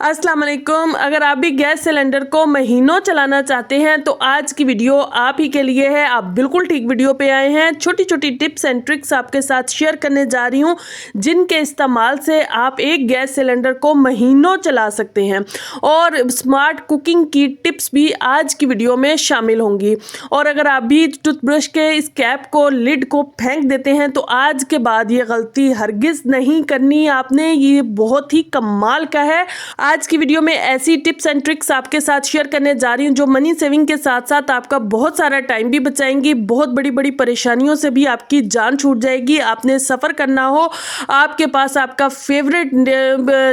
अस्सलाम वालेकुम। अगर आप भी गैस सिलेंडर को महीनों चलाना चाहते हैं तो आज की वीडियो आप ही के लिए है। आप बिल्कुल ठीक वीडियो पे आए हैं। छोटी छोटी टिप्स एंड ट्रिक्स आपके साथ शेयर करने जा रही हूँ जिनके इस्तेमाल से आप एक गैस सिलेंडर को महीनों चला सकते हैं और स्मार्ट कुकिंग की टिप्स भी आज की वीडियो में शामिल होंगी। और अगर आप भी टूथब्रश के इस कैप को लिड को फेंक देते हैं तो आज के बाद ये गलती हरगिज नहीं करनी आपने। ये बहुत ही कमाल का है। आज की वीडियो में ऐसी टिप्स एंड ट्रिक्स आपके साथ शेयर करने जा रही हूँ जो मनी सेविंग के साथ साथ आपका बहुत सारा टाइम भी बचाएंगी। बहुत बड़ी बड़ी परेशानियों से भी आपकी जान छूट जाएगी। आपने सफ़र करना हो, आपके पास आपका फेवरेट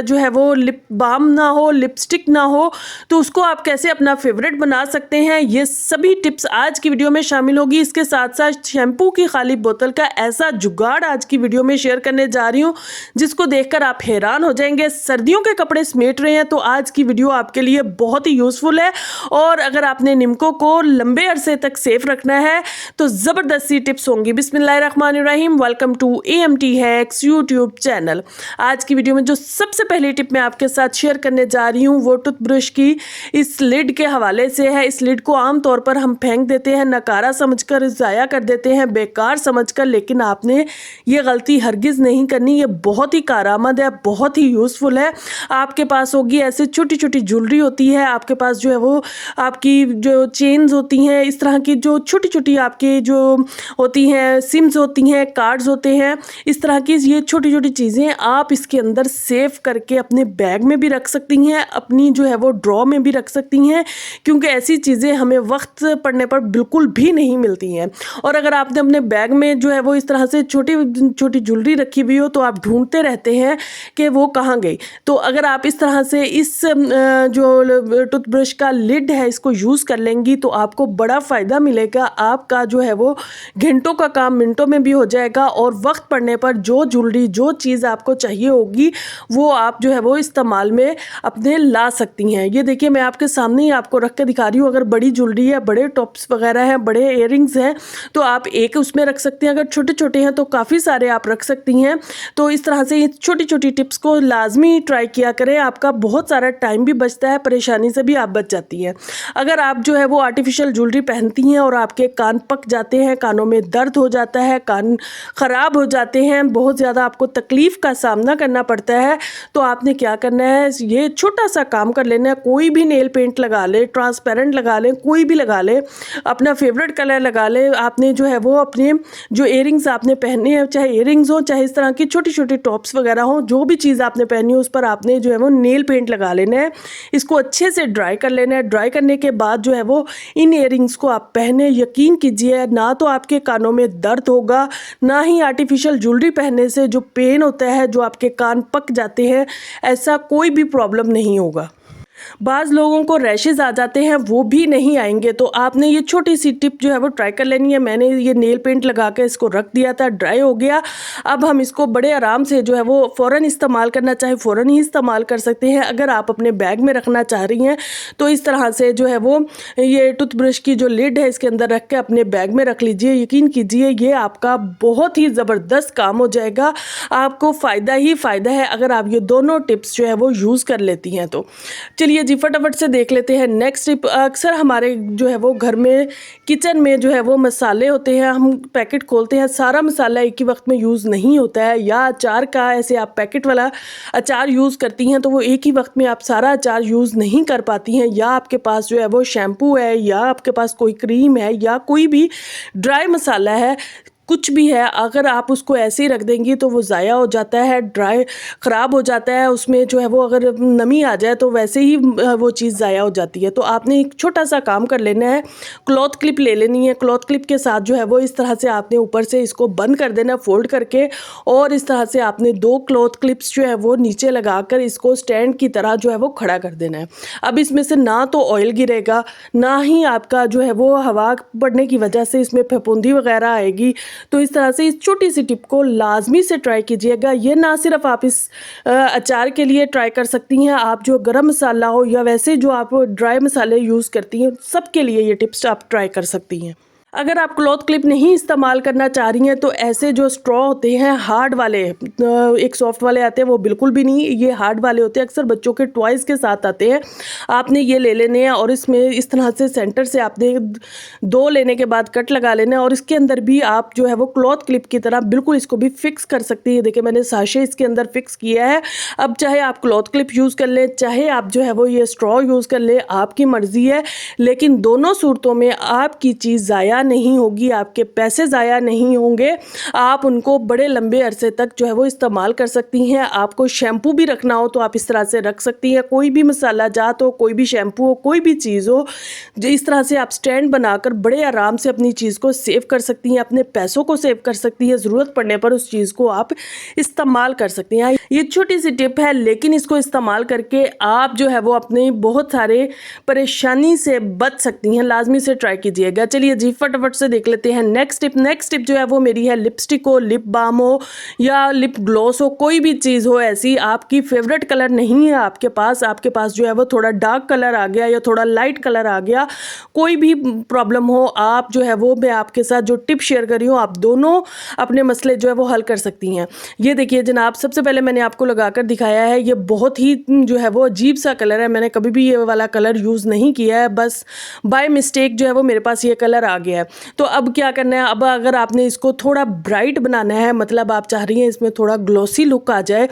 जो है वो लिप बाम ना हो, लिपस्टिक ना हो, तो उसको आप कैसे अपना फेवरेट बना सकते हैं, ये सभी टिप्स आज की वीडियो में शामिल होगी। इसके साथ साथ शैम्पू की खाली बोतल का ऐसा जुगाड़ आज की वीडियो में शेयर करने जा रही हूँ जिसको देखकर आप हैरान हो जाएंगे। सर्दियों के कपड़े समेट रहे हैं तो आज की वीडियो आपके लिए बहुत ही यूजफुल है। और अगर आपने निम्को को लंबे अरसे तक सेफ रखना है तो ज़बरदस्त सी टिप्स होंगी। बिस्मिल्लाहिर्रहमानिर्रहीम। Welcome to AMT hacks YouTube channel. आज की वीडियो में जो सबसे पहली टिप मैं आपके साथ शेयर करने जा रही हूँ वो टूथब्रश की इस लिड के हवाले से है। इस लिड को आमतौर पर हम फेंक देते हैं, नकारा समझकर ज़ाया कर देते हैं, बेकार समझकर, लेकिन आपने ये गलती हरगिज़ नहीं करनी। ये बहुत ही कारआमद है, बहुत ही यूज़फुल है। आपके पास होगी ऐसे छोटी छोटी ज्वेलरी होती है, आपके पास जो है वो आपकी जो चेन्स होती हैं, इस तरह की जो छोटी छोटी आपकी जो होती हैं, सिम्स होती हैं, कार्ड्स होते हैं, इस तरह की ये छोटी छोटी चीज़ें आप इसके अंदर सेव करके अपने बैग में भी रख सकती हैं, अपनी जो है वो ड्रॉ में भी रख सकती हैं, क्योंकि ऐसी चीज़ें हमें वक्त पड़ने पर बिल्कुल भी नहीं मिलती हैं। और अगर आपने अपने बैग में जो है वो इस तरह से छोटी छोटी ज्वेलरी रखी हुई हो तो आप ढूंढते रहते हैं कि वो कहाँ गई। तो अगर आप इस तरह से इस जो टूथब्रश का लिड है इसको यूज़ कर लेंगी तो आपको बड़ा फ़ायदा मिलेगा। आपका जो है वो घंटों का काम मिनटों में भी हो जाएगा और वक्त पड़ने पर जो ज्वेलरी जो चीज़ आपको चाहिए होगी वो आप जो है वो इस्तेमाल में अपने ला सकती हैं। ये देखिए मैं आपके सामने ही आपको रख के दिखा रही हूँ। अगर बड़ी ज्वेलरी है, बड़े टॉप्स वगैरह हैं, बड़े इयररिंग्स हैं तो आप एक उसमें रख सकते हैं। अगर छोटे छोटे हैं तो काफ़ी सारे आप रख सकती हैं। तो इस तरह से छोटी छोटी टिप्स को लाजमी ट्राई किया करें। आपका बहुत सारा टाइम भी बचता है, परेशानी से भी आप बच जाती हैं। अगर आप जो है वो आर्टिफिशियल ज्वेलरी पहनती हैं और आपके कान पक जाते हैं, कानों में दर्द हो जाता है, कान ख़राब हो जाते हैं, बहुत ज़्यादा आपको तकलीफ़ का सामना करना पड़ता है, तो आपने क्या करना है, ये छोटा सा काम कर लेना है। कोई भी नेल पेंट लगा ले, ट्रांसपेरेंट लगा लें, कोई भी लगा ले, अपना फेवरेट कलर लगा ले। आपने जो है वो अपने जो इयररिंग्स आपने पहने हैं, चाहे इयररिंग्स हो चाहे इस तरह की छोटी छोटी टॉप्स वगैरह हो, जो भी चीज़ आपने पहनी हो उस पर आपने जो है वो नेल पेंट लगा लेना है। इसको अच्छे से ड्राई कर लेना है। ड्राई करने के बाद जो है वो इन इयररिंग्स को आप पहने। यकीन कीजिए ना तो आपके कानों में दर्द होगा, ना ही आर्टिफिशियल ज्वेलरी पहनने से जो पेन होता है, जो आपके कान पक जाते हैं, ऐसा कोई भी प्रॉब्लम नहीं होगा। बाज़ लोगों को रैशेज़ आ जाते हैं, वो भी नहीं आएंगे। तो आपने ये छोटी सी टिप जो है वो ट्राई कर लेनी है। मैंने ये नेल पेंट लगा के इसको रख दिया था, ड्राई हो गया। अब हम इसको बड़े आराम से जो है वो फ़ौरन इस्तेमाल करना चाहे फ़ौरन ही इस्तेमाल कर सकते हैं। अगर आप अपने बैग में रखना चाह रही हैं तो इस तरह से जो है वो ये टूथब्रश की जो लिड है इसके अंदर रख के अपने बैग में रख लीजिए। यकीन कीजिए ये आपका बहुत ही ज़बरदस्त काम हो जाएगा। आपको फ़ायदा ही फ़ायदा है अगर आप ये दोनों टिप्स जो है वो यूज़ कर लेती हैं तो। चलिए जी फटाफट से देख लेते हैं नेक्स्ट टिप। अक्सर हमारे जो है वो घर में किचन में जो है वो मसाले होते हैं, हम पैकेट खोलते हैं, सारा मसाला एक ही वक्त में यूज़ नहीं होता है। या अचार का ऐसे आप पैकेट वाला अचार यूज़ करती हैं तो वो एक ही वक्त में आप सारा अचार यूज़ नहीं कर पाती हैं। या आपके पास जो है वो शैम्पू है, या आपके पास कोई क्रीम है, या कोई भी ड्राई मसाला है, कुछ भी है, अगर आप उसको ऐसे ही रख देंगी तो वो ज़ाया हो जाता है, ड्राई ख़राब हो जाता है। उसमें जो है वो अगर नमी आ जाए तो वैसे ही वो चीज़ ज़ाया हो जाती है। तो आपने एक छोटा सा काम कर लेना है, क्लॉथ क्लिप ले लेनी है। क्लॉथ क्लिप के साथ जो है वो इस तरह से आपने ऊपर से इसको बंद कर देना फोल्ड करके, और इस तरह से आपने 2 क्लॉथ क्लिप्स जो है वो नीचे लगाकर इसको स्टैंड की तरह जो है वो खड़ा कर देना है। अब इसमें से ना तो ऑयल गिरेगा, ना ही आपका जो है वो हवा पड़ने की वजह से इसमें फफूंदी वगैरह आएगी। तो इस तरह से इस छोटी सी टिप को लाजमी से ट्राई कीजिएगा। ये ना सिर्फ आप इस अचार के लिए ट्राई कर सकती हैं, आप जो गरम मसाला हो या वैसे जो आप ड्राई मसाले यूज़ करती हैं, सबके लिए ये टिप्स आप ट्राई कर सकती हैं। अगर आप क्लॉथ क्लिप नहीं इस्तेमाल करना चाह रही हैं तो ऐसे जो स्ट्रॉ होते हैं हार्ड वाले, एक सॉफ्ट वाले आते हैं वो बिल्कुल भी नहीं, ये हार्ड वाले होते हैं, अक्सर बच्चों के टॉयज़ के साथ आते हैं। आपने ये ले लेने हैं और इसमें इस तरह से सेंटर से आपने 2 लेने के बाद कट लगा लेना है और इसके अंदर भी आप जो है वो क्लॉथ क्लिप की तरह बिल्कुल इसको भी फिक्स कर सकती है। देखिए मैंने साशे इसके अंदर फिक्स किया है। अब चाहे आप क्लॉथ क्लिप यूज़ कर लें, चाहे आप जो है वो ये स्ट्रॉ यूज़ कर लें, आपकी मर्ज़ी है, लेकिन दोनों सूरतों में आपकी चीज़ ज़ाया नहीं होगी, आपके पैसे ज़ाया नहीं होंगे। आप उनको बड़े लंबे अरसे तक जो है वो इस्तेमाल कर सकती हैं। आपको शैम्पू भी रखना हो तो आप इस तरह से रख सकती हैं। कोई भी मसाला जात हो, कोई भी शैम्पू हो, कोई भी चीज़ हो, जो इस तरह से आप स्टैंड बनाकर बड़े आराम से अपनी चीज़ को सेव कर सकती हैं, अपने पैसों को सेव कर सकती हैं। ज़रूरत पड़ने पर उस चीज़ को आप इस्तेमाल कर सकती हैं। ये छोटी सी टिप है, लेकिन इसको इस्तेमाल करके आप जो है वो अपने बहुत सारे परेशानी से बच सकती हैं। लाजमी से ट्राई कीजिएगा। चलिए जी फटाफट से देख लेते हैं नेक्स्ट टिप। नेक्स्ट टिप जो है वो मेरी है, लिपस्टिक हो, लिप बाम हो या लिप ग्लॉस हो, कोई भी चीज़ हो ऐसी, आपकी फेवरेट कलर नहीं है आपके पास जो है वो थोड़ा डार्क कलर आ गया या थोड़ा लाइट कलर आ गया, कोई भी प्रॉब्लम हो, आप जो है वो मैं आपके साथ जो टिप शेयर कर रही हूँ, आप दोनों अपने मसले जो है वो हल कर सकती हैं। ये देखिए जनाब, सबसे पहले मैंने आपको लगाकर दिखाया है, ये बहुत ही जो है वो अजीब सा कलर है। मैंने कभी भी ये वाला कलर यूज़ नहीं किया है, बस बाय मिस्टेक जो है वो मेरे पास ये कलर आ गया है। तो अब क्या करना है, अब अगर आपने इसको थोड़ा ब्राइट बनाना है, मतलब आप चाह रही हैं इसमें थोड़ा ग्लॉसी लुक आ जाए,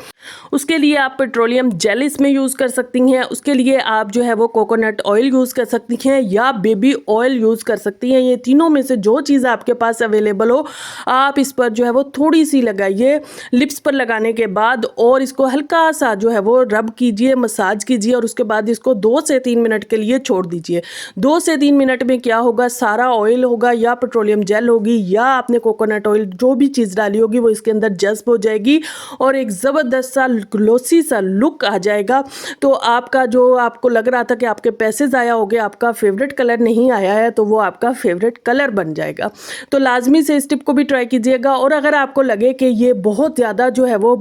उसके लिए आप पेट्रोलियम जेल इसमें यूज़ कर सकती हैं। उसके लिए आप जो है वो कोकोनट ऑयल यूज़ कर सकती हैं या बेबी ऑयल यूज़ कर सकती हैं। ये तीनों में से जो चीज़ आपके पास अवेलेबल हो, आप इस पर जो है वो थोड़ी सी लगाइए लिप्स पर लगाने के बाद, और इसको हल्का सा जो है वो रब कीजिए, मसाज कीजिए और उसके बाद इसको 2 से 3 मिनट के लिए छोड़ दीजिए। 2 से 3 मिनट में क्या होगा, सारा ऑयल होगा या पेट्रोलियम जेल होगी या आपने कोकोनट ऑयल जो भी चीज़ डाली होगी वो इसके अंदर जज्ब हो जाएगी और एक ज़बरदस्त सा ग्लोसी सा लुक आ जाएगा। तो आपका जो आपको लग रहा था कि आपके पैसे ज़ाया हो गए, आपका फेवरेट कलर नहीं आया है, तो वो आपका फेवरेट कलर बन जाएगा। तो लाजमी से इस टिप को भी ट्राई कीजिएगा। और अगर आपको लगे कि ये बहुत ज़्यादा जो है वो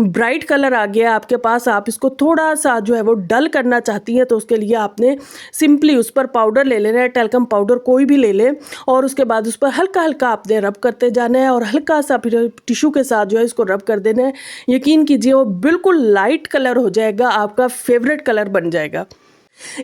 ब्राइट कलर आ गया आपके पास, आप इसको थोड़ा सा जो है वो डल करना चाहती हैं, तो उसके लिए आपने सिंपली उस पर पाउडर ले लेना है, टैल्कम पाउडर कोई भी ले लें, और उसके बाद उस पर हल्का हल्का आपने रब करते जाना है और हल्का सा फिर टिश्यू के साथ जो है इसको रब कर देना है। यकीन कीजिए वो बिल्कुल लाइट कलर हो जाएगा, आपका फेवरेट कलर बन जाएगा।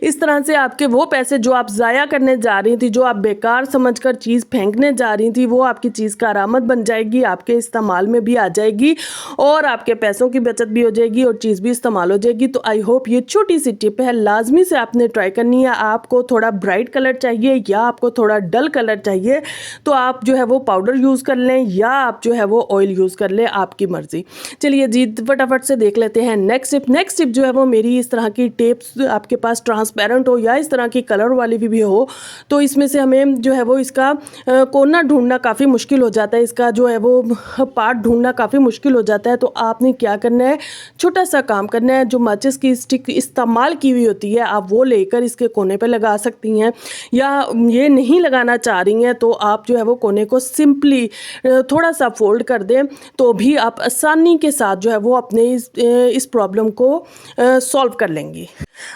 इस तरह से आपके वो पैसे जो आप ज़ाया करने जा रही थी, जो आप बेकार समझकर चीज़ फेंकने जा रही थी, वो आपकी चीज़ का आरामद बन जाएगी, आपके इस्तेमाल में भी आ जाएगी और आपके पैसों की बचत भी हो जाएगी और चीज़ भी इस्तेमाल हो जाएगी। तो आई होप ये छोटी सी टिप है, लाजमी से आपने ट्राई करनी है। आपको थोड़ा ब्राइट कलर चाहिए या आपको थोड़ा डल कलर चाहिए, तो आप जो है वो पाउडर यूज़ कर लें या आप जो है वो ऑयल यूज़ कर लें, आपकी मर्ज़ी। चलिए जी फटाफट से देख लेते हैं नेक्स्ट टिप। नेक्स्ट टिप जो है वो मेरी, इस तरह की टेप्स आपके पास ट्रांसपेरेंट हो या इस तरह की कलर वाली भी हो, तो इसमें से हमें जो है वो इसका कोना ढूंढना काफ़ी मुश्किल हो जाता है, इसका जो है वो पार्ट ढूंढना काफ़ी मुश्किल हो जाता है। तो आपने क्या करना है, छोटा सा काम करना है, जो माचिस की स्टिक इस्तेमाल की हुई होती है आप वो लेकर इसके कोने पे लगा सकती हैं, या ये नहीं लगाना चाह रही हैं तो आप जो है वो कोने को सिंपली थोड़ा सा फोल्ड कर दें, तो भी आप आसानी के साथ जो है वो अपने इस प्रॉब्लम को सॉल्व कर लेंगी।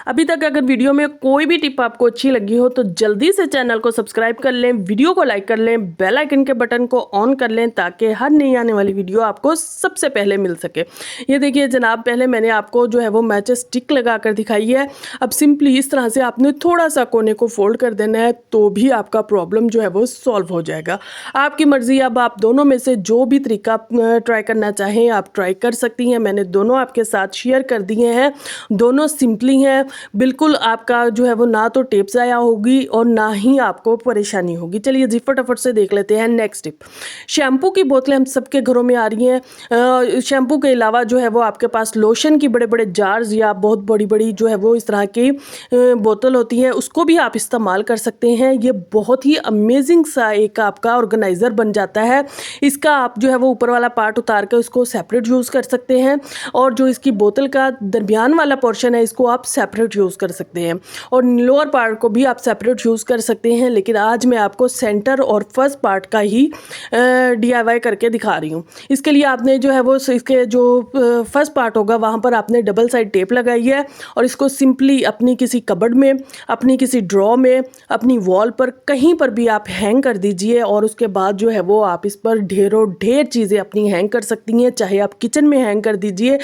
अभी तक अगर वीडियो में कोई भी टिप आपको अच्छी लगी हो तो जल्दी से चैनल को सब्सक्राइब कर लें, वीडियो को लाइक कर लें, बेल आइकन के बटन को ऑन कर लें ताकि हर नई आने वाली वीडियो आपको सबसे पहले मिल सके। ये देखिए जनाब, पहले मैंने आपको जो है वो मैचिस स्टिक लगा कर दिखाई है। अब सिंपली इस तरह से आपने थोड़ा सा कोने को फोल्ड कर देना है, तो भी आपका प्रॉब्लम जो है वो सॉल्व हो जाएगा। आपकी मर्जी, अब आप दोनों में से जो भी तरीका ट्राई करना चाहें आप ट्राई कर सकती हैं। मैंने दोनों आपके साथ शेयर कर दिए हैं, दोनों सिंपली हैं, बिल्कुल आपका जो है वो ना तो टेप ज़ाया होगी और ना ही आपको परेशानी होगी। चलिए जी फटाफट से देख लेते हैं नेक्स्ट टिप। शैम्पू की बोतलें हम सबके घरों में आ रही हैं। शैम्पू के अलावा जो है वो आपके पास लोशन की बड़े बड़े जार्स या बहुत बड़ी बड़ी जो है वो इस तरह की बोतल होती है, उसको भी आप इस्तेमाल कर सकते हैं। ये बहुत ही अमेजिंग सा एक आपका ऑर्गेनाइज़र बन जाता है। इसका आप जो है वो ऊपर वाला पार्ट उतार कर उसको सेपरेट यूज़ कर सकते हैं, और जो इसकी बोतल का दरमियान वाला पोर्शन है इसको आप सेपरेट यूज़ कर सकते हैं और लोअर पार्ट को भी आप सेपरेट यूज़ कर सकते हैं, लेकिन आज मैं आपको सेंटर और फर्स्ट पार्ट का ही DIY करके दिखा रही हूँ। इसके लिए आपने जो है वो इसके जो फर्स्ट पार्ट होगा वहाँ पर आपने डबल साइड टेप लगाई है और इसको सिंपली अपनी किसी कबर्ड में, अपनी किसी ड्रॉ में, अपनी वॉल पर कहीं पर भी आप हैंग कर दीजिए और उसके बाद जो है वो आप इस पर ढेर चीज़ें अपनी हैंग कर सकती हैं। चाहे आप किचन में हैंग कर दीजिए,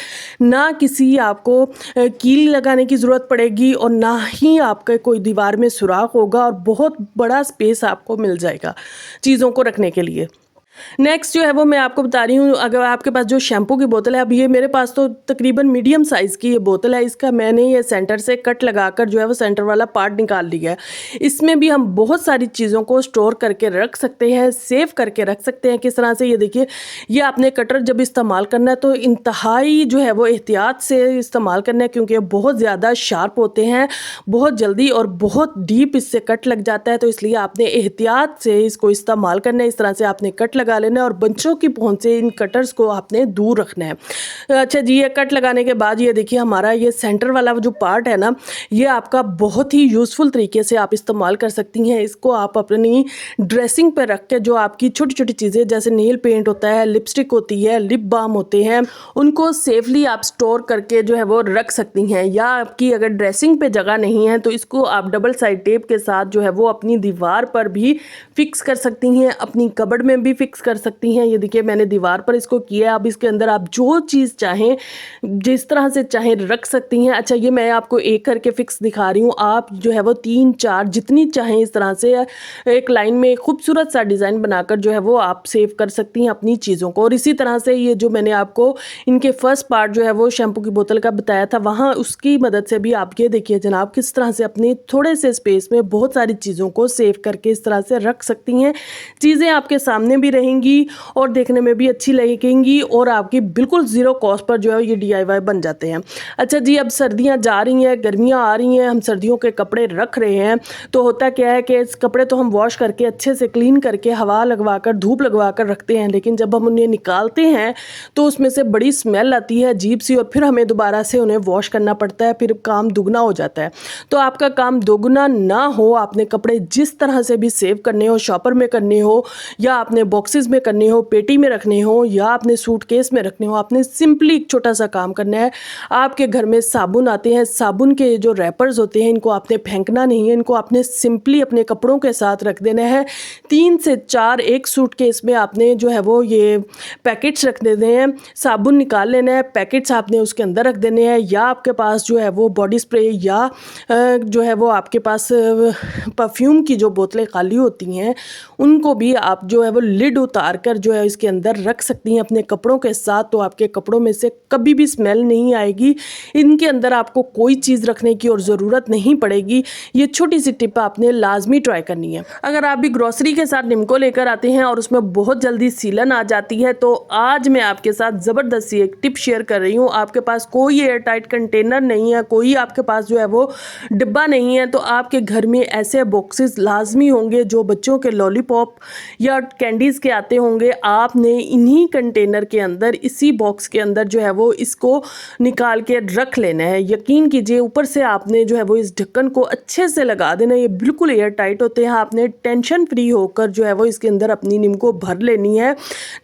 ना किसी आपको कील लगाने की ज़रूरत पड़ेगी और ना ही आपके कोई दीवार में सुराख होगा और बहुत बड़ा स्पेस आपको मिल जाएगा चीज़ों को रखने के लिए। नेक्स्ट जो है वो मैं आपको बता रही हूँ, अगर आपके पास जो शैम्पू की बोतल है, अब ये मेरे पास तो तकरीबन मीडियम साइज़ की ये बोतल है, इसका मैंने ये सेंटर से कट लगाकर जो है वो सेंटर वाला पार्ट निकाल लिया है। इसमें भी हम बहुत सारी चीज़ों को स्टोर करके रख सकते हैं, सेव करके रख सकते हैं। किस तरह से, ये देखिए, ये आपने कटर जब इस्तेमाल करना है तो इंतहाई जो है वो एहतियात से इस्तेमाल करना है, क्योंकि बहुत ज़्यादा शार्प होते हैं, बहुत जल्दी और बहुत डीप इससे कट लग जाता है, तो इसलिए आपने एहतियात से इसको इस्तेमाल करना है। इस तरह से आपने कट लगा लेना है और बच्चों की पहुंच से इन कटर्स को आपने दूर रखना है। अच्छा जी, ये कट लगाने के बाद ये देखिए हमारा ये सेंटर वाला जो पार्ट है ना, ये आपका बहुत ही यूज़फुल तरीके से आप इस्तेमाल कर सकती हैं। इसको आप अपनी ड्रेसिंग पे रख के जो आपकी छोटी छोटी चीज़ें जैसे नेल पेंट होता है, लिपस्टिक होती है, लिप बाम होते हैं, उनको सेफली आप स्टोर करके जो है वो रख सकती हैं। या आपकी अगर ड्रेसिंग पे जगह नहीं है तो इसको आप डबल साइड टेप के साथ जो है वो अपनी दीवार पर भी फिक्स कर सकती हैं, अपनी कबर्ड में भी फिक्स कर सकती हैं। ये देखिए मैंने दीवार पर इसको किया। अब इसके अंदर आप जो चीज़ चाहें, जिस तरह से चाहें रख सकती हैं। अच्छा, ये मैं आपको एक करके फिक्स दिखा रही हूँ। आप जो है वो 3-4 जितनी चाहें इस तरह से एक लाइन में खूबसूरत सा डिज़ाइन बनाकर जो है वो आप सेव कर सकती हैं अपनी चीज़ों को। और इसी तरह से ये जो मैंने आपको इनके फर्स्ट पार्ट जो है वो शैम्पू की बोतल का बताया था, वहाँ उसकी मदद से भी आप ये देखिए जनाब किस तरह से अपने थोड़े से स्पेस में बहुत सारी चीज़ों को सेव करके इस तरह से रख सकती हैं। चीज़ें आपके सामने भी रहेंगी और देखने में भी अच्छी लगेंगी और आपकी बिल्कुल ज़ीरो कॉस्ट पर जो है ये DIY बन जाते हैं। अच्छा जी, अब सर्दियां जा रही हैं, गर्मियां आ रही हैं, हम सर्दियों के कपड़े रख रहे हैं, तो होता क्या है कि इस कपड़े तो हम वॉश करके अच्छे से क्लीन करके हवा लगवा कर, धूप लगवा कर रखते हैं, लेकिन जब हम उन्हें निकालते हैं तो उसमें से बड़ी स्मेल आती है अजीब सी और फिर हमें दोबारा से उन्हें वॉश करना पड़ता है, फिर काम दुगना हो जाता है। तो आपका काम दोगुना ना हो, आपने कपड़े जिस तरह से भी सेव करने हो, शॉपर में करने हो या आपने बॉक्सेस में करने हो, पेटी में रखने हो या आपने सूटकेस में रखने हो, आपने सिंपली एक छोटा सा काम करना है। आपके घर में साबुन आते हैं, साबुन के जो रैपर्स होते हैं इनको आपने फेंकना नहीं है, इनको आपने सिंपली अपने कपड़ों के साथ रख देना है। 3 से 4 एक सूटकेस में आपने जो है वो ये पैकेट्स रख देने हैं, साबुन निकाल लेना है, पैकेट्स आपने उसके अंदर रख देने हैं। या आपके पास जो है वो बॉडी स्प्रे या जो है वो आपके पास परफ्यूम की जो बोतलें खाली होती हैं उनको भी आप जो है वो लिड उतार कर जो है इसके अंदर रख सकती हैं अपने कपड़ों के साथ, तो आपके कपड़ों में से कभी भी स्मेल नहीं आएगी। इनके अंदर आपको कोई चीज़ रखने की और ज़रूरत नहीं पड़ेगी। ये छोटी सी टिप आपने लाजमी ट्राई करनी है। अगर आप भी ग्रोसरी के साथ निम्को लेकर आते हैं और उसमें बहुत जल्दी सीलन आ जाती है, तो आज मैं आपके साथ ज़बरदस्त सी एक टिप शेयर कर रही हूँ। आपके पास कोई एयर टाइट कंटेनर नहीं है, कोई आपके पास जो है वो डिब्बा नहीं है, तो आपके घर में ऐसे बॉक्सेस लाजमी होंगे जो बच्चों के लॉलीपॉप या कैंडीज़ के आते होंगे। आपने इन्हीं कंटेनर के अंदर, इसी बॉक्स के अंदर जो है वो इसको निकाल के रख लेना है। यकीन कीजिए ऊपर से आपने जो है वो इस ढक्कन को अच्छे से लगा देना है, ये बिल्कुल एयर टाइट होते हैं। आपने टेंशन फ्री होकर जो है वो इसके अंदर अपनी निम्को भर लेनी है।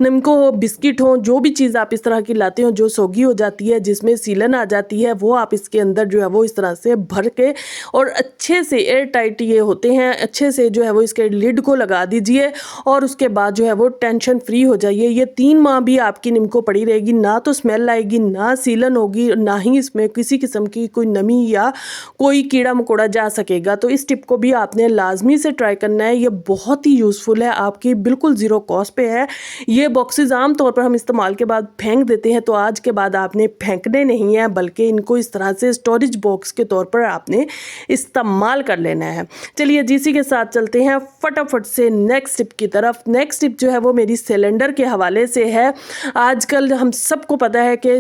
निम्को हो, बिस्किट हो, जो भी चीज़ आप इस तरह की लाते हो जो सोगी हो जाती है, जिसमें सीलन आ जाती है, वो आप इसके अंदर जो है वो इस तरह से भर के और अच्छे से एयर टाइट ये होते हैं, अच्छे से जो है वो इसके लिड को लगा दीजिए और उसके बाद जो है वो टेंशन फ्री हो जाइए। ये 3 माह भी आपकी निम्को पड़ी रहेगी, ना तो स्मेल आएगी, ना सीलन होगी, ना ही इसमें किसी किस्म की कोई नमी या कोई कीड़ा मकोड़ा जा सकेगा। तो इस टिप को भी आपने लाजमी से ट्राई करना है। ये बहुत ही यूज़फुल है, आपकी बिल्कुल ज़ीरो कॉस्ट पे है। ये बॉक्सेस आम तौर पर हम इस्तेमाल के बाद फेंक देते हैं, तो आज के बाद आपने फेंकने नहीं है, बल्कि इनको इस तरह से स्टोरेज बॉक्स के तौर पर आपने इस्तेमाल कर लेना है। चलिए इसी के साथ चलते हैं फटाफट से नेक्स्ट टिप की तरफ। नेक्स्ट टिप जो है वो मेरी सिलेंडर के हवाले से है। आजकल हम सबको पता है कि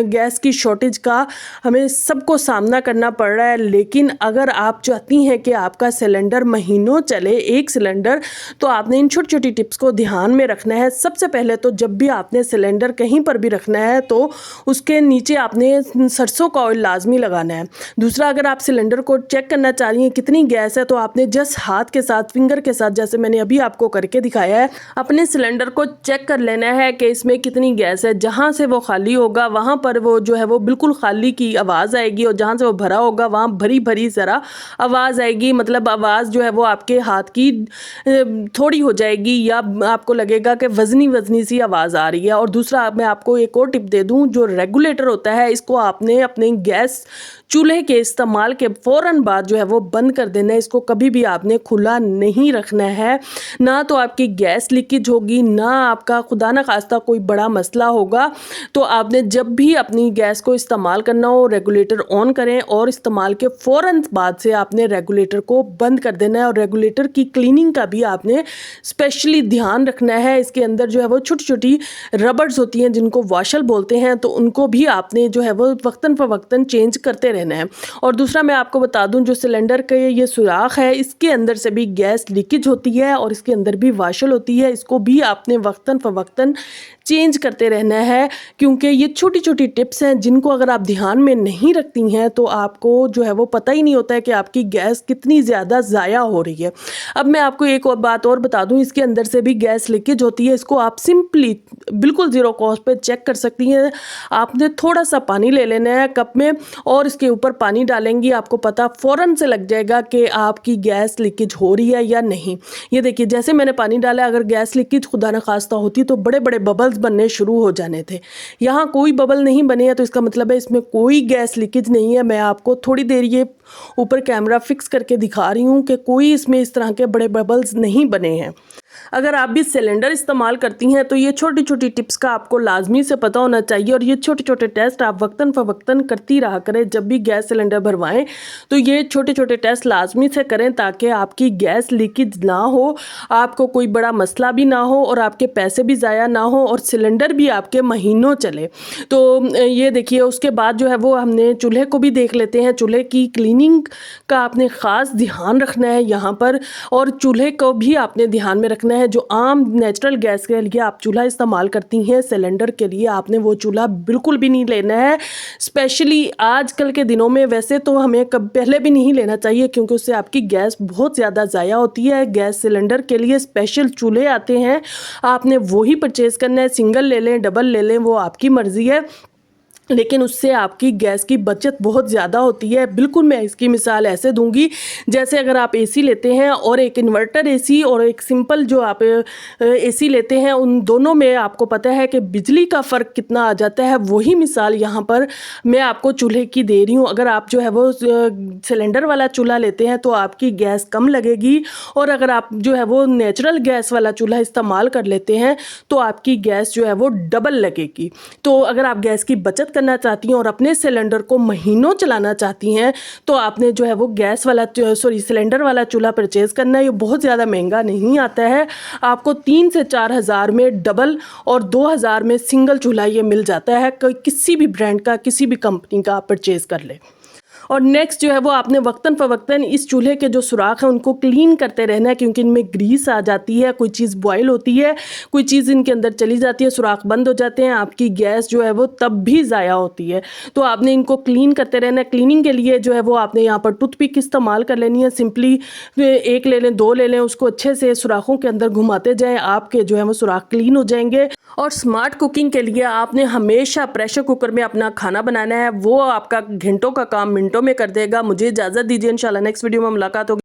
गैस की शॉर्टेज का हमें सबको सामना करना पड़ रहा है, लेकिन अगर आप चाहती हैं कि आपका सिलेंडर महीनों चले, एक सिलेंडर, तो आपने इन छोटी छोटी टिप्स को ध्यान में रखना है। सबसे पहले तो जब भी आपने सिलेंडर कहीं पर भी रखना है तो उसके नीचे आपने सरसों का ऑयल लाजमी लगाना है। दूसरा, अगर आप सिलेंडर को चेक करना चाह रही हैं कितनी गैस है, तो आपने जस्ट हाथ के साथ, फिंगर के साथ, जैसे मैंने अभी आपको करके दिखाया है, अपने सिलेंडर को चेक कर लेना है कि इसमें कितनी गैस है। जहाँ से वो खाली होगा वहाँ पर वो जो है वो बिल्कुल खाली की आवाज़ आएगी, और जहाँ से वो भरा होगा वहाँ भरी भरी ज़रा आवाज़ आएगी। मतलब आवाज़ जो है वो आपके हाथ की थोड़ी हो जाएगी, या आपको लगेगा कि वज़नी वज़नी सी आवाज़ आ रही है। और दूसरा, मैं आपको एक और टिप दे दूँ, जो रेगुलेटर होता है इसको आपने अपने गैस चूल्हे के इस्तेमाल के फ़ौरन बाद जो है वो बंद कर देना है। इसको कभी भी आपने खुला नहीं रखना है, ना तो आपकी गैस लीकेज होगी, ना आपका खुदा न खास्ता कोई बड़ा मसला होगा। तो आपने जब भी अपनी गैस को इस्तेमाल करना हो, रेगुलेटर ऑन करें और इस्तेमाल के फ़ौरन बाद से आपने रेगुलेटर को बंद कर देना है। और रेगुलेटर की क्लीनिंग का भी आपने स्पेशली ध्यान रखना है। इसके अंदर जो है वो छोटी छोटी रबर्स होती हैं जिनको वॉशल बोलते हैं, तो उनको भी आपने जो है वो वक्तन फ़वक्तन चेंज करते रहना है। और दूसरा, मैं आपको बता दूं, जो सिलेंडर के ये सुराख है इसके अंदर से भी गैस लीकेज होती है और इसके अंदर भी वाशल होती है। इसको भी आपने वक्तन फ़वक्तन चेंज करते रहना है, क्योंकि ये छोटी छोटी टिप्स हैं जिनको अगर आप ध्यान में नहीं रखती हैं तो आपको जो है वो पता ही नहीं होता है कि आपकी गैस कितनी ज़्यादा ज़ाया हो रही है। अब मैं आपको एक और बात और बता दूं, इसके अंदर से भी गैस लीकेज होती है। इसको आप सिंपली बिल्कुल ज़ीरो कॉस्ट पे चेक कर सकती हैं। आपने थोड़ा सा पानी ले लेना है कप में और इसके ऊपर पानी डालेंगी, आपको पता फ़ौरन से लग जाएगा कि आपकी गैस लीकेज हो रही है या नहीं। ये देखिए, जैसे मैंने पानी डाला, अगर गैस लीकेज खुदा न खास्ता होती तो बड़े बड़े बबल्स बनने शुरू हो जाने थे। यहाँ कोई बबल नहीं बने हैं, तो इसका मतलब है इसमें कोई गैस लीकेज नहीं है। मैं आपको थोड़ी देर ये ऊपर कैमरा फिक्स करके दिखा रही हूँ कि कोई इसमें इस तरह के बड़े बबल्स नहीं बने हैं। अगर आप भी सिलेंडर इस्तेमाल करती हैं तो ये छोटी छोटी टिप्स का आपको लाजमी से पता होना चाहिए, और ये छोटे छोटे टेस्ट आप वक्तन फ़वक्तन करती रहा करें। जब भी गैस सिलेंडर भरवाएं तो ये छोटे छोटे टेस्ट लाजमी से करें, ताकि आपकी गैस लीकेज ना हो, आपको कोई बड़ा मसला भी ना हो, और आपके पैसे भी ज़ाया ना हो, और सिलेंडर भी आपके महीनों चले। तो ये देखिए, उसके बाद जो है वो हमने चूल्हे को भी देख लेते हैं। चूल्हे की क्लीनिंग का आपने ख़ास ध्यान रखना है यहाँ पर, और चूल्हे को भी आपने ध्यान में रखना है। जो आम नेचुरल गैस के लिए आप चूल्हा इस्तेमाल करती हैं, सिलेंडर के लिए आपने वो चूल्हा बिल्कुल भी नहीं लेना है। स्पेशली आजकल के दिनों में, वैसे तो हमें पहले भी नहीं लेना चाहिए, क्योंकि उससे आपकी गैस बहुत ज़्यादा ज़ाया होती है। गैस सिलेंडर के लिए स्पेशल चूल्हे आते हैं, आपने वही परचेज़ करना है। सिंगल ले लें, डबल ले लें, वो आपकी मर्ज़ी है, लेकिन उससे आपकी गैस की बचत बहुत ज़्यादा होती है। बिल्कुल मैं इसकी मिसाल ऐसे दूंगी, जैसे अगर आप एसी लेते हैं और एक इन्वर्टर एसी और एक सिंपल जो आप एसी लेते हैं, उन दोनों में आपको पता है कि बिजली का फ़र्क कितना आ जाता है। वही मिसाल यहाँ पर मैं आपको चूल्हे की दे रही हूँ। अगर आप जो है वो सिलेंडर वाला चूल्हा लेते हैं तो आपकी गैस कम लगेगी, और अगर आप जो है वो नेचुरल गैस वाला चूल्हा इस्तेमाल कर लेते हैं तो आपकी गैस जो है वो डबल लगेगी। तो अगर आप गैस की बचत करना चाहती हैं और अपने सिलेंडर को महीनों चलाना चाहती हैं, तो आपने जो है वो सिलेंडर वाला चूल्हा परचेज़ करना है। ये बहुत ज़्यादा महंगा नहीं आता है, आपको 3 से 4 हज़ार में डबल और 2 हज़ार में सिंगल चूल्हा ये मिल जाता है। किसी भी ब्रांड का, किसी भी कंपनी का आप परचेज़ कर लें। और नेक्स्ट जो है वो आपने वक्तन फ़वक्तन इस चूल्हे के जो सुराख हैं उनको क्लीन करते रहना है, क्योंकि इनमें ग्रीस आ जाती है, कोई चीज़ बॉयल होती है, कोई चीज़ इनके अंदर चली जाती है, सुराख बंद हो जाते हैं, आपकी गैस जो है वो तब भी ज़ाया होती है। तो आपने इनको क्लीन करते रहना है। क्लीनिंग के लिए जो है वो आपने यहाँ पर टूथपिक इस्तेमाल कर लेनी है। सिंपली एक ले लें, 2 ले लें, उसको अच्छे से सुराखों के अंदर घुमाते जाएँ, आपके जो है वो सुराख क्लीन हो जाएंगे। और स्मार्ट कुकिंग के लिए आपने हमेशा प्रेशर कुकर में अपना खाना बनाना है, वो आपका घंटों का काम मिनटों में कर देगा। मुझे इजाज़त दीजिए, इंशाल्लाह नेक्स्ट वीडियो में मुलाकात होगी।